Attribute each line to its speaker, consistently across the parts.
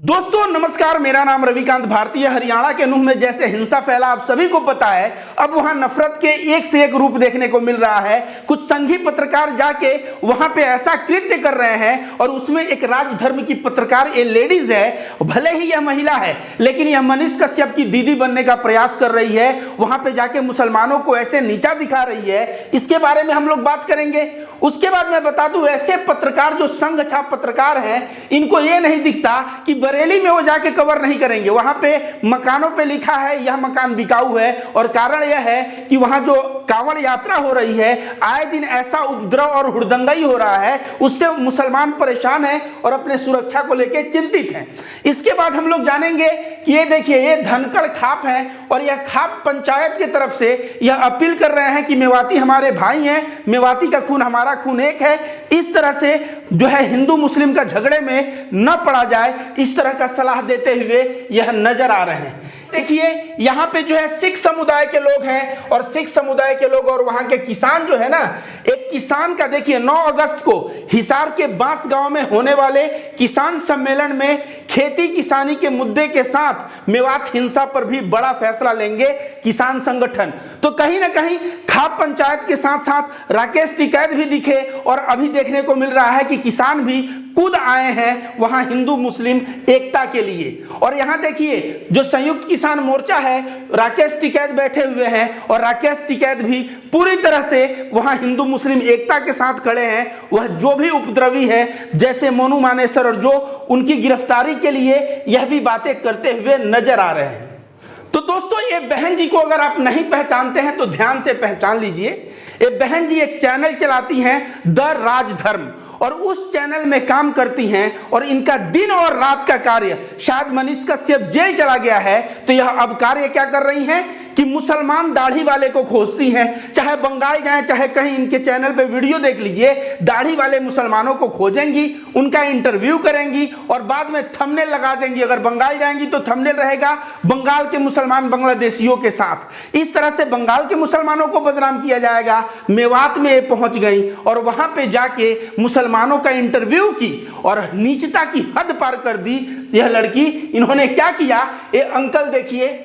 Speaker 1: दोस्तों नमस्कार, मेरा नाम रविकांत भारती है। हरियाणा के नूह में जैसे हिंसा फैला आप सभी को पता है, अब वहां नफरत के एक से एक रूप देखने को मिल रहा है। कुछ संघी पत्रकार जाके वहां पे ऐसा कृत्य कर रहे हैं और उसमें एक राजधर्म की पत्रकार, ये लेडीज है, भले ही यह महिला है लेकिन यह मनीष कश्यप की दीदी बनने का प्रयास कर रही है। वहां पे जाके मुसलमानों को ऐसे नीचा दिखा रही है, इसके बारे में हम लोग बात करेंगे। उसके बाद मैं बता दूं, ऐसे पत्रकार जो संघ छाप पत्रकार हैं, इनको ये नहीं दिखता कि बरेली में वो जाके कवर नहीं करेंगे। वहां पे मकानों पे लिखा है यह मकान बिकाऊ है, और कारण यह है कि वहां जो कांवड़ यात्रा हो रही है, आए दिन ऐसा उपद्रव और हुड़दंगई हो रहा है, उससे मुसलमान परेशान हैं और अपने सुरक्षा को लेकर चिंतित हैं। इसके बाद हम लोग जानेंगे कि ये देखिए, ये धनखड़ खाप है और यह खाप पंचायत की तरफ से यह अपील कर रहे हैं कि मेवाती हमारे भाई हैं, मेवाती का खून हमारा खून एक है। इस तरह से जो है हिंदू मुस्लिम का झगड़े में न पड़ा जाए, इस तरह का सलाह देते हुए यह नजर आ रहे हैं। देखिए यहाँ पे जो है सिख समुदाय के लोग हैं, और सिख समुदाय के लोग और वहां के किसान जो है ना, एक किसान का देखिए 9 अगस्त को हिसार के बांस गांव में होने वाले किसान सम्मेलन में खेती किसानी के मुद्दे के साथ मेवात हिंसा पर भी बड़ा फैसला लेंगे किसान संगठन। तो कहीं ना कहीं खाप पंचायत के साथ साथ राकेश टिकैत भी दिखे, और अभी देखने को मिल रहा है कि किसान भी कूद आए हैं वहां हिंदू मुस्लिम एकता के लिए। और यहां देखिए जो संयुक्त किसान मोर्चा है, राकेश टिकैत बैठे हुए हैं, और राकेश टिकैत भी पूरी तरह से वहां हिंदू मुस्लिम एकता के साथ खड़े हैं। वह जो भी उपद्रवी है, जैसे मोनू मानेसर, और जो उनकी गिरफ्तारी के लिए यह भी बातें करते हुए नजर आ रहे हैं। तो दोस्तों, ये बहन जी को अगर आप नहीं पहचानते हैं तो ध्यान से पहचान लीजिए। ये बहन जी एक चैनल चलाती हैं, द राजधर्म, और उस चैनल में काम करती हैं, और इनका दिन और रात का कार्य, शायद मनीष कश्यप जेल चला गया है तो यह अब कार्य क्या कर रही हैं कि मुसलमान दाढ़ी वाले को खोजती हैं। चाहे बंगाल जाएं चाहे कहीं, इनके चैनल पे वीडियो देख लीजिए, दाढ़ी वाले मुसलमानों को खोजेंगी, उनका इंटरव्यू करेंगी और बाद में थंबनेल लगा देंगी। अगर बंगाल जाएंगी तो थंबनेल रहेगा बंगाल के मुसलमान बांग्लादेशियों के साथ। इस तरह से बंगाल के मुसलमानों को बदनाम किया जाएगा। मेवात में पहुंच गई और वहां पे जाके मुसलमानों का इंटरव्यू की और नीचता की हद पार कर दी यह लड़की। इन्होंने क्या किया, ये अंकल देखिए,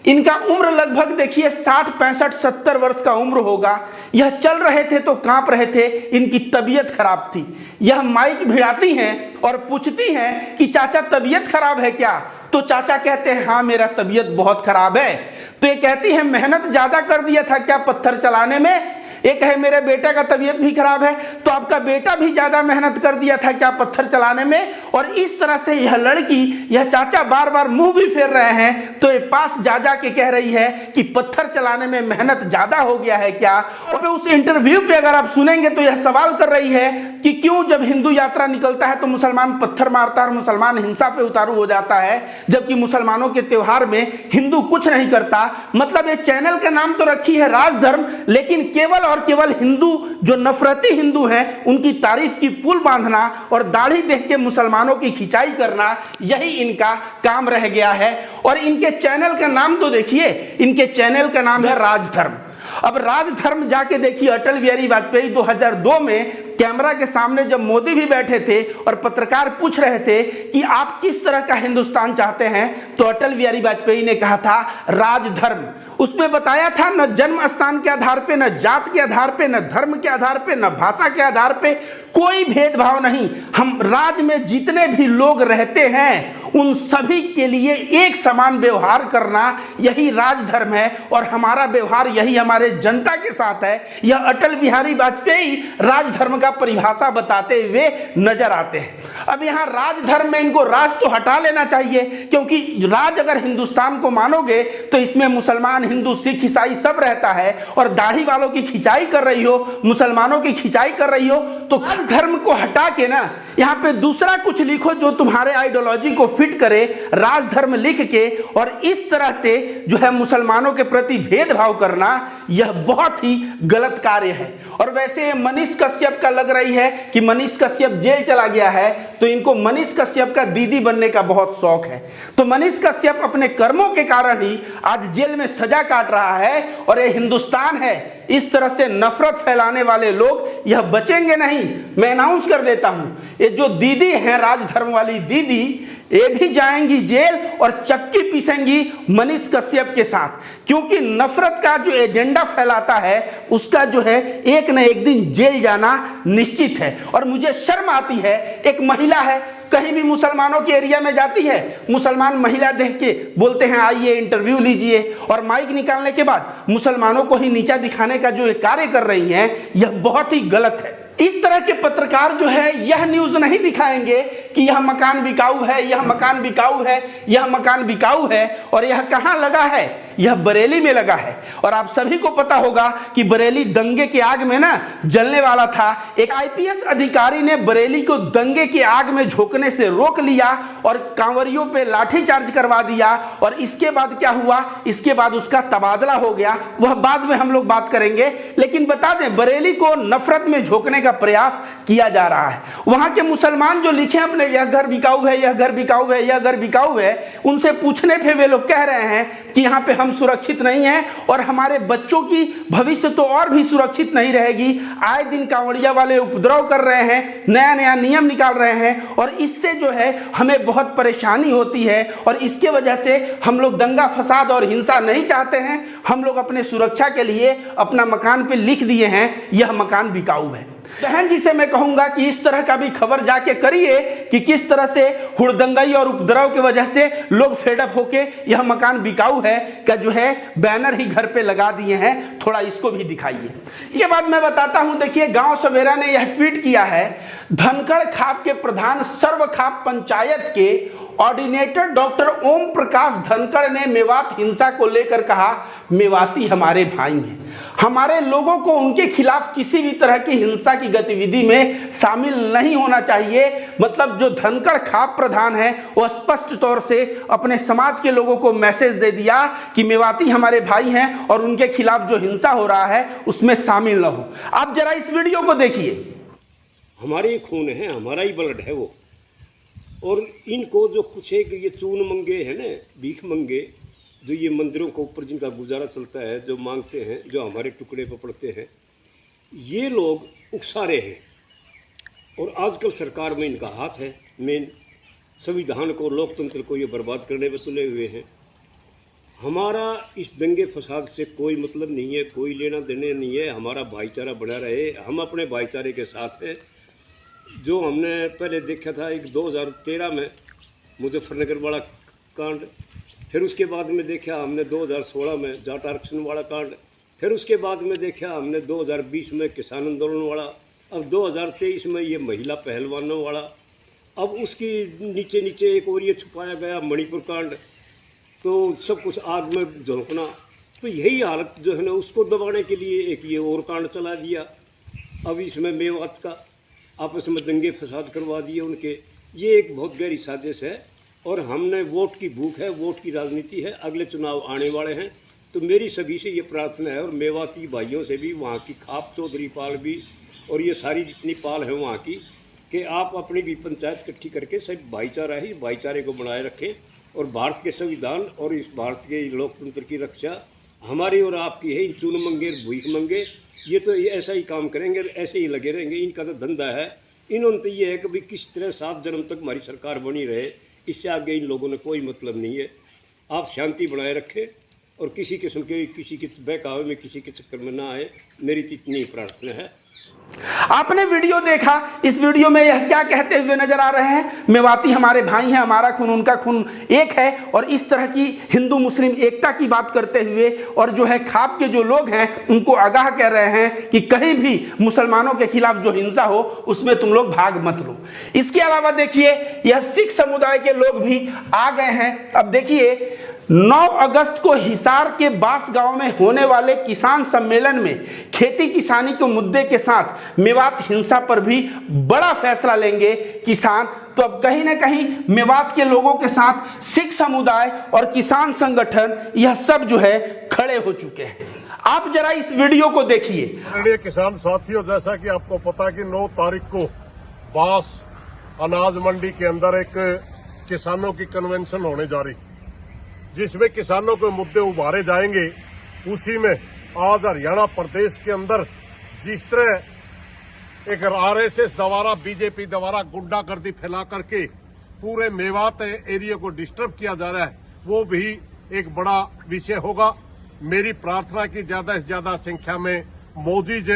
Speaker 1: इनका उम्र लगभग देखिए 60, 65, 70 वर्ष का उम्र होगा। यह चल रहे थे तो कांप रहे थे, इनकी तबीयत खराब थी। यह माइक भिड़ाती हैं और पूछती हैं कि चाचा तबीयत खराब है क्या? तो चाचा कहते हैं हाँ मेरा तबीयत बहुत खराब है। तो ये कहती है मेहनत ज्यादा कर दिया था क्या पत्थर चलाने में? एक है मेरे बेटे का तबीयत भी खराब है, तो आपका बेटा भी ज्यादा मेहनत कर दिया था क्या पत्थर चलाने में? और इस तरह से यह लड़की, यह चाचा बार बार मुंह भी फेर रहे हैं, तो ये पास जा जा के कह रही है कि पत्थर चलाने में मेहनत ज्यादा हो गया है क्या? और उस इंटरव्यू पे अगर आप सुनेंगे तो यह सवाल कर रही है कि क्यों जब हिंदू यात्रा निकलता है तो मुसलमान पत्थर मारता है और मुसलमान हिंसा पे उतारू हो जाता है, जबकि मुसलमानों के त्योहार में हिंदू कुछ नहीं करता। मतलब ये चैनल का नाम तो रखी है राजधर्म, लेकिन केवल और केवल हिंदू जो नफरती हिंदू हैं उनकी तारीफ की पुल बांधना और दाढ़ी देख के मुसलमानों की खिंचाई करना, यही इनका काम रह गया है। और इनके चैनल का नाम तो देखिए, इनके चैनल का नाम है राजधर्म। अब राजधर्म जाके देखिए, अटल बिहारी वाजपेयी 2002 में कैमरा के सामने जब मोदी भी बैठे थे और पत्रकार पूछ रहे थे कि आप किस तरह का हिंदुस्तान चाहते हैं, तो अटल बिहारी वाजपेयी ने कहा था राजधर्म। उसमें बताया था न जन्म स्थान के आधार पे, न जात के आधार पे, न धर्म के आधार पे, न भाषा के आधार पे कोई भेदभाव नहीं। हम राज्य में जितने भी लोग रहते हैं उन सभी के लिए एक समान व्यवहार करना, यही राजधर्म है। और हमारा व्यवहार यही हमारे जनता के साथ है। यह अटल बिहारी वाजपेयी राजधर्म का परिभाषा बताते हुए नजर आते हैं। अब यहाँ राजधर्म में इनको राज तो हटा लेना चाहिए, क्योंकि राज अगर हिंदुस्तान को मानोगे तो इसमें मुसलमान, हिंदू, सिख, ईसाई सब रहता है। और दाढ़ी वालों की खिंचाई कर रही हो, मुसलमानों की खिंचाई कर रही हो, तो धर्म को हटा के ना यहाँ पे दूसरा कुछ लिखो जो तुम्हारे आइडियोलॉजी को फिट करे। राजधर्म लिख के और इस तरह से जो है मुसलमानों के प्रति भेदभाव करना, यह बहुत ही गलत कार्य है। और वैसे मनीष कश्यप का लग रही है कि मनीष कश्यप जेल चला गया है, तो इनको मनीष कश्यप का दीदी बनने का बहुत शौक है। तो मनीष कश्यप अपने कर्मों के कारण ही आज जेल में सजा काट रहा है और ये हिंदुस्तान है। इस तरह से नफरत फैलाने वाले लोग यह बचेंगे नहीं। मैं अनाउंस कर देता हूं, ये जो दीदी हैं राजधर्म वाली दीदी, ये भी जाएंगी जेल और चक्की पीसेंगी मनीष कश्यप के साथ, क्योंकि नफरत का जो एजेंडा फैलाता है उसका जो है एक न एक दिन जेल जाना निश्चित है। और मुझे शर्म आती है, एक महिला है, कहीं भी मुसलमानों के एरिया में जाती है, मुसलमान महिला देख के बोलते हैं आइए इंटरव्यू लीजिए, और माइक निकालने के बाद मुसलमानों को ही नीचा दिखाने का जो कार्य कर रही हैं, यह बहुत ही गलत है। इस तरह के पत्रकार जो है यह न्यूज नहीं दिखाएंगे कि यह मकान बिकाऊ है, यह मकान बिकाऊ है, यह मकान बिकाऊ है। और यह कहां लगा है? यह बरेली में लगा है। और आप सभी को पता होगा कि बरेली दंगे की आग में ना जलने वाला था। एक आईपीएस अधिकारी ने बरेली को दंगे की आग में झोंकने से रोक लिया और कांवरियों पे लाठीचार्ज करवा दिया। और इसके बाद क्या हुआ? इसके बाद उसका तबादला हो गया, वह बाद में हम लोग बात करेंगे। लेकिन बता दें, बरेली को नफरत में झोंकने का प्रयास किया जा रहा है। वहां के मुसलमान जो लिखे अपने यह घर बिकाऊ है, यह घर बिकाऊ है, यह घर बिकाऊ है, उनसे पूछने पे वे लोग कह रहे हैं कि यहाँ पे हम सुरक्षित नहीं हैं और हमारे बच्चों की भविष्य तो और भी सुरक्षित नहीं रहेगी। आए दिन कांवड़िया वाले उपद्रव कर रहे हैं, नया नया नियम निकाल रहे हैं और इससे जो है हमें बहुत परेशानी होती है। और इसके वजह से हम लोग दंगा फसाद और हिंसा नहीं चाहते हैं। हम लोग अपने सुरक्षा के लिए अपना मकान पे लिख दिए हैं यह मकान बिकाऊ है। बहन जी से मैं कहूंगा कि इस तरह का भी खबर जाके करिए कि किस तरह से हुड़दंगाई और उपद्रव की वजह से लोग फेडअप होके यह मकान बिकाऊ है का जो है बैनर ही घर पे लगा दिए हैं। थोड़ा इसको भी दिखाइए। इसके बाद मैं बताता हूं, देखिए गांव सवेरा ने यह ट्वीट किया है। धनखड़ खाप के प्रधान सर्व खाप पंचायत के ऑर्डिनेटर डॉक्टर ओम प्रकाश धनखड़ ने मेवात हिंसा को लेकर कहा, मेवाती हमारे भाई हैं, हमारे लोगों को उनके खिलाफ किसी भी तरह की हिंसा की गतिविधि में शामिल नहीं होना चाहिए। मतलब जो धनखड़ खाप प्रधान है वो स्पष्ट तौर से अपने समाज के लोगों को मैसेज दे दिया कि मेवाती हमारे भाई हैं और उनके खिलाफ जो हिंसा हो रहा है उसमें शामिल न हो। आप जरा इस वीडियो को देखिए।
Speaker 2: हमारे ही खून है, हमारा ही ब्लड है वो। और इनको जो कुछ है कि ये चून मंगे हैं ना, भीख मंगे, जो ये मंदिरों के ऊपर जिनका गुजारा चलता है, जो मांगते हैं, जो हमारे टुकड़े पर पड़ते हैं, ये लोग उकसारे हैं। और आजकल सरकार में इनका हाथ है। मेन संविधान को, लोकतंत्र को ये बर्बाद करने में तुले हुए हैं। हमारा इस दंगे फसाद से कोई मतलब नहीं है, कोई लेना देने नहीं है। हमारा भाईचारा बना रहे, हम अपने भाईचारे के साथ हैं। जो हमने पहले देखा था एक 2013 में मुजफ्फरनगर वाला कांड, फिर उसके बाद में देखा हमने 2016 में जाट आरक्षण वाला कांड, फिर उसके बाद में देखा हमने 2020 में किसान आंदोलन वाला, अब 2023 में ये महिला पहलवानों वाला, अब उसकी नीचे नीचे एक और ये छुपाया गया मणिपुर कांड। तो सब कुछ आग में झोंकना, तो यही हालत जो है ना उसको दबाने के लिए एक ये और कांड चला दिया। अब इसमें मेवात का आपस में दंगे फसाद करवा दिए उनके। ये एक बहुत गहरी साजिश है और हमने वोट की भूख है, वोट की राजनीति है, अगले चुनाव आने वाले हैं। तो मेरी सभी से ये प्रार्थना है और मेवाती भाइयों से भी, वहाँ की खाप चौधरी पाल भी और ये सारी जितनी पाल है वहाँ की, कि आप अपनी भी पंचायत इकट्ठी करके सब भाईचारा ही भाईचारे को बनाए रखें। और भारत के संविधान और इस भारत के लोकतंत्र की रक्षा हमारी और आपकी है। चून मंगे भूख मंगे ये तो ऐसा ही काम करेंगे, ऐसे ही लगे रहेंगे। इनका तो धंधा है। इन्होंने तो ये है कि भाई किस तरह 7 जन्म तक हमारी सरकार बनी रहे, इससे आगे इन लोगों ने कोई मतलब नहीं है। आप शांति बनाए रखें और किसी किस्म के किसी के बहकावे में किसी के चक्कर में ना आए, मेरी तो इतनी प्रार्थना है।
Speaker 1: आपने वीडियो देखा, इस वीडियो में यह क्या कहते हुए नजर आ रहे हैं? मेवाती हमारे भाई हैं, हमारा खून उनका खून एक है। और इस तरह की हिंदू मुस्लिम एकता की बात करते हुए और जो है खाप के जो लोग हैं उनको आगाह कर रहे हैं कि कहीं भी मुसलमानों के खिलाफ जो हिंसा हो उसमें तुम लोग भाग मत लो। इसके अलावा देखिए यह सिख समुदाय के लोग भी आ गए हैं। अब देखिए 9 अगस्त को हिसार के बास गांव में होने वाले किसान सम्मेलन में खेती किसानी के मुद्दे के साथ मेवात हिंसा पर भी बड़ा फैसला लेंगे किसान। तो अब कहीं ना कहीं मेवात के लोगों के साथ सिख समुदाय और किसान संगठन यह सब जो है खड़े हो चुके हैं। आप जरा इस वीडियो को देखिए।
Speaker 3: किसान साथियों, जैसा कि आपको पता है कि 9 तारीख को बास अनाज मंडी के अंदर एक किसानों की कन्वेंशन होने जा रही, जिसमें किसानों के मुद्दे उभारे जाएंगे। उसी में आज हरियाणा प्रदेश के अंदर जिस तरह एक आरएसएस द्वारा, बीजेपी द्वारा गुंडागर्दी फैला करके पूरे मेवात एरिया को डिस्टर्ब किया जा रहा है, वो भी एक बड़ा विषय होगा। मेरी प्रार्थना की ज्यादा से ज्यादा संख्या में मौजूद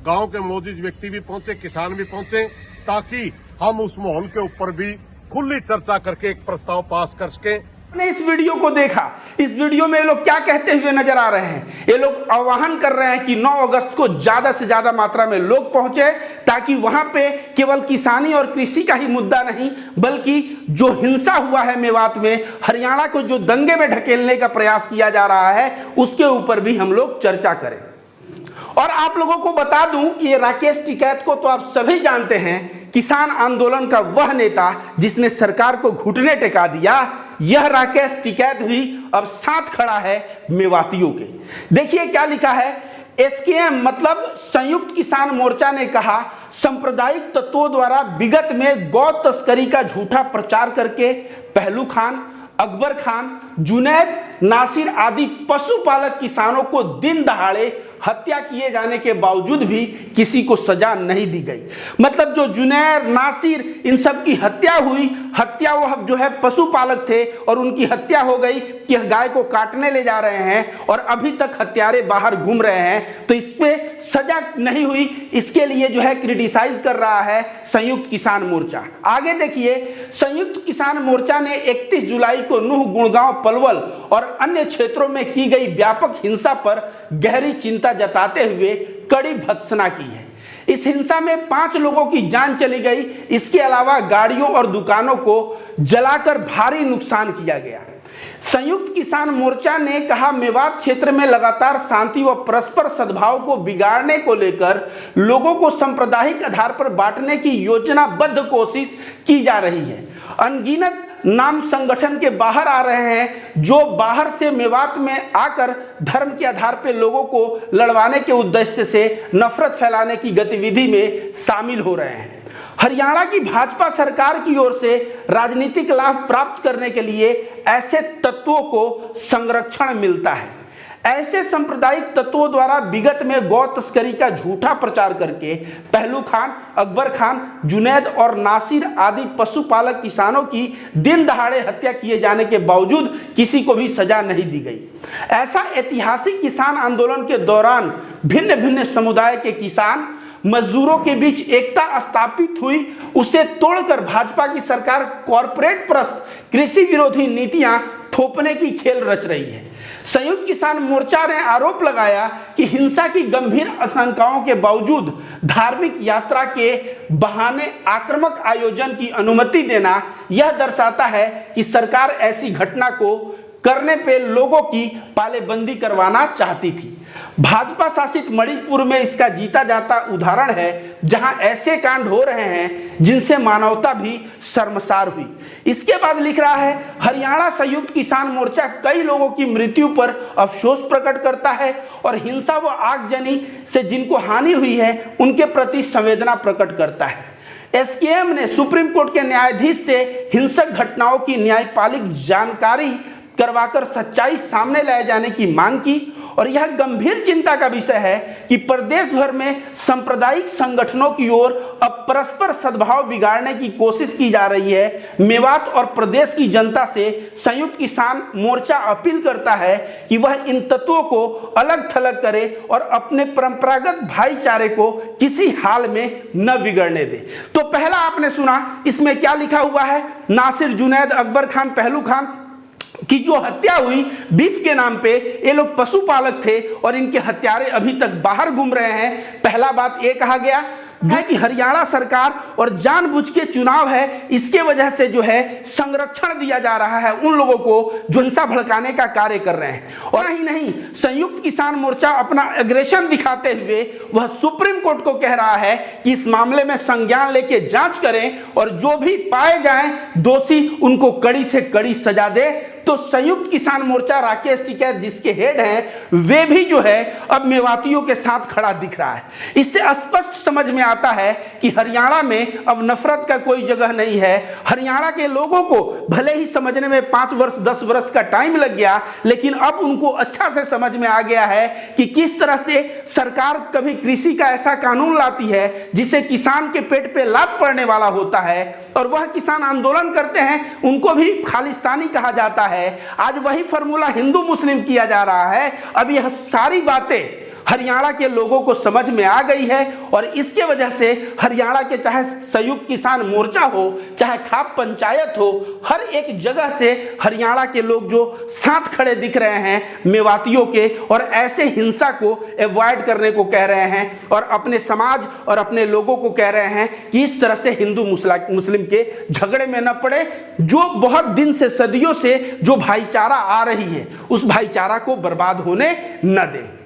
Speaker 3: गांव के मौजूद व्यक्ति भी पहुंचे, किसान भी पहुंचे, ताकि हम उस माहौल के ऊपर भी खुली चर्चा करके एक प्रस्ताव पास कर सकें।
Speaker 1: ने इस वीडियो को देखा, इस वीडियो में ये लोग क्या कहते हुए नजर आ रहे हैं। ये लोग आह्वान कर रहे हैं कि 9 अगस्त को ज्यादा से ज्यादा मात्रा में लोग पहुंचे, ताकि वहां पे केवल किसानी और कृषि का ही मुद्दा नहीं, बल्कि जो हिंसा हुआ है मेवात में, हरियाणा को जो दंगे में ढकेलने का प्रयास किया जा रहा है, उसके ऊपर भी हम लोग चर्चा करें। और आप लोगों को बता दूं कि ये राकेश टिकैत को तो आप सभी जानते हैं, किसान आंदोलन का वह नेता जिसने सरकार को घुटने टेका दिया। यह राकेश टिकैत भी अब साथ खड़ा है मेवातियों के। देखिए क्या लिखा है। एसकेएम मतलब संयुक्त किसान मोर्चा ने कहा, सांप्रदायिक तत्वों द्वारा विगत में गौ तस्करी का झूठा प्रचार करके पहलू खान, अकबर खान, जुनैद, नासिर आदि पशुपालक किसानों को दिन दहाड़े हत्या किए जाने के बावजूद भी किसी को सजा नहीं दी गई। मतलब जो जुनैर, नासिर, इन सब की हत्या हुई, हत्या वो जो है पशुपालक थे और उनकी हत्या हो गई कि गाय को काटने ले जा रहे हैं और अभी तक हत्यारे बाहर घूम रहे हैं, तो इस पे सजा नहीं हुई। इसके लिए जो है क्रिटिसाइज कर रहा है संयुक्त किसान मोर्चा। आगे देखिए, संयुक्त किसान मोर्चा ने 31 जुलाई को नूह, गुड़गांव, पलवल और अन्य क्षेत्रों में की गई व्यापक हिंसा पर गहरी चिंता जताते हुए कड़ी भर्त्सना की है। इस हिंसा में 5 लोगों की जान चली गई। इसके अलावा गाड़ियों और दुकानों को जलाकर भारी नुकसान किया गया। संयुक्त किसान मोर्चा ने कहा, मेवात क्षेत्र में लगातार शांति व परस्पर सद्भाव को बिगाड़ने को लेकर लोगों को सांप्रदायिक आधार पर बांटने की योजनाबद्ध कोशिश की जा रही है। अनगिनत नाम संगठन के बाहर आ रहे हैं, जो बाहर से मेवात में आकर धर्म के आधार पर लोगों को लड़वाने के उद्देश्य से नफरत फैलाने की गतिविधि में शामिल हो रहे हैं। हरियाणा की भाजपा सरकार की ओर से राजनीतिक लाभ प्राप्त करने के लिए ऐसे तत्वों को संरक्षण मिलता है। ऐसे सांप्रदायिक तत्वों द्वारा विगत में गौ तस्करी का झूठा प्रचार करके पहलू खान, अकबर खान, जुनैद और नासिर आदि पशुपालक किसानों की दिन दहाड़े हत्या किए जाने के बावजूद किसी को भी सजा नहीं दी गई। ऐसा ऐतिहासिक किसान आंदोलन के दौरान भिन्न भिन्न समुदाय के किसान मजदूरों के बीच एकता स्थापित हुई, उसे तोड़कर भाजपा की सरकार कॉरपोरेट प्रस्त कृषि विरोधी नीतियां थोपने की खेल रच रही है। संयुक्त किसान मोर्चा ने आरोप लगाया कि हिंसा की गंभीर आशंकाओं के बावजूद धार्मिक यात्रा के बहाने आक्रामक आयोजन की अनुमति देना यह दर्शाता है कि सरकार ऐसी घटना को करने पे लोगों की पालेबंदी करवाना चाहती थी। भाजपा शासित मणिपुर में इसका जीता जाता उदाहरण है, जहां ऐसे कांड हो रहे हैं जिनसे मानवता भी शर्मसार हुई। इसके बाद लिख रहा है, हरियाणा संयुक्त किसान मोर्चा कई लोगों की मृत्यु पर अफसोस प्रकट करता है और हिंसा व आगजनी से जिनको हानि हुई है उनके प्रति संवेदना प्रकट करता है। एसकेएम ने सुप्रीम कोर्ट के न्यायाधीश से हिंसक घटनाओं की न्यायपालिक जानकारी करवाकर सच्चाई सामने लाए जाने की मांग की और यह गंभीर चिंता का विषय है कि प्रदेश भर में सांप्रदायिक संगठनों की ओर अब परस्पर सद्भाव बिगाड़ने की कोशिश की जा रही है। मेवात और प्रदेश की जनता से संयुक्त किसान मोर्चा अपील करता है कि वह इन तत्वों को अलग थलग करे और अपने परंपरागत भाईचारे को किसी हाल में न बिगड़ने दे। तो पहला आपने सुना, इसमें क्या लिखा हुआ है, नासिर, जुनैद, अकबर खान, पहलू खान की जो हत्या हुई बीफ के नाम पे, ये लोग पशुपालक थे और इनके हत्यारे अभी तक बाहर घूम रहे हैं। पहला बात ये कहा गया है कि हरियाणा सरकार और जानबूझ के चुनाव है, इसके वजह से जो है संरक्षण दिया जा रहा है उन लोगों को जो हिंसा भड़काने का कार्य कर रहे हैं। और ही नहीं, संयुक्त किसान मोर्चा अपना एग्रेशन दिखाते हुए वह सुप्रीम कोर्ट को कह रहा है कि इस मामले में संज्ञान लेके जांच करें और जो भी पाए जाएं दोषी उनको कड़ी से कड़ी सजा दे। तो संयुक्त किसान मोर्चा राकेश टिकैत जिसके हेड हैं वे भी जो है अब मेवातियों के साथ खड़ा दिख रहा है। इससे स्पष्ट समझ में आता है कि हरियाणा में अब नफरत का कोई जगह नहीं है। हरियाणा के लोगों को भले ही समझने में 5 वर्ष 10 वर्ष का टाइम लग गया, लेकिन अब उनको अच्छा से समझ में आ गया है कि किस तरह से सरकार कभी कृषि का ऐसा कानून लाती है जिससे किसान के पेट पे लात पड़ने वाला होता है और वह किसान आंदोलन करते हैं, उनको भी खालिस्तानी कहा जाता है। आज वही फॉर्मूला हिंदू मुस्लिम किया जा रहा है। अब यह सारी बातें हरियाणा के लोगों को समझ में आ गई है और इसके वजह से हरियाणा के चाहे संयुक्त किसान मोर्चा हो, चाहे खाप पंचायत हो, हर एक जगह से हरियाणा के लोग जो साथ खड़े दिख रहे हैं मेवातियों के और ऐसे हिंसा को अवॉइड करने को कह रहे हैं और अपने समाज और अपने लोगों को कह रहे हैं कि इस तरह से हिंदू मुस्लिम के झगड़े में न पड़े। जो बहुत दिन से, सदियों से जो भाईचारा आ रही है उस भाईचारा को बर्बाद होने न दें।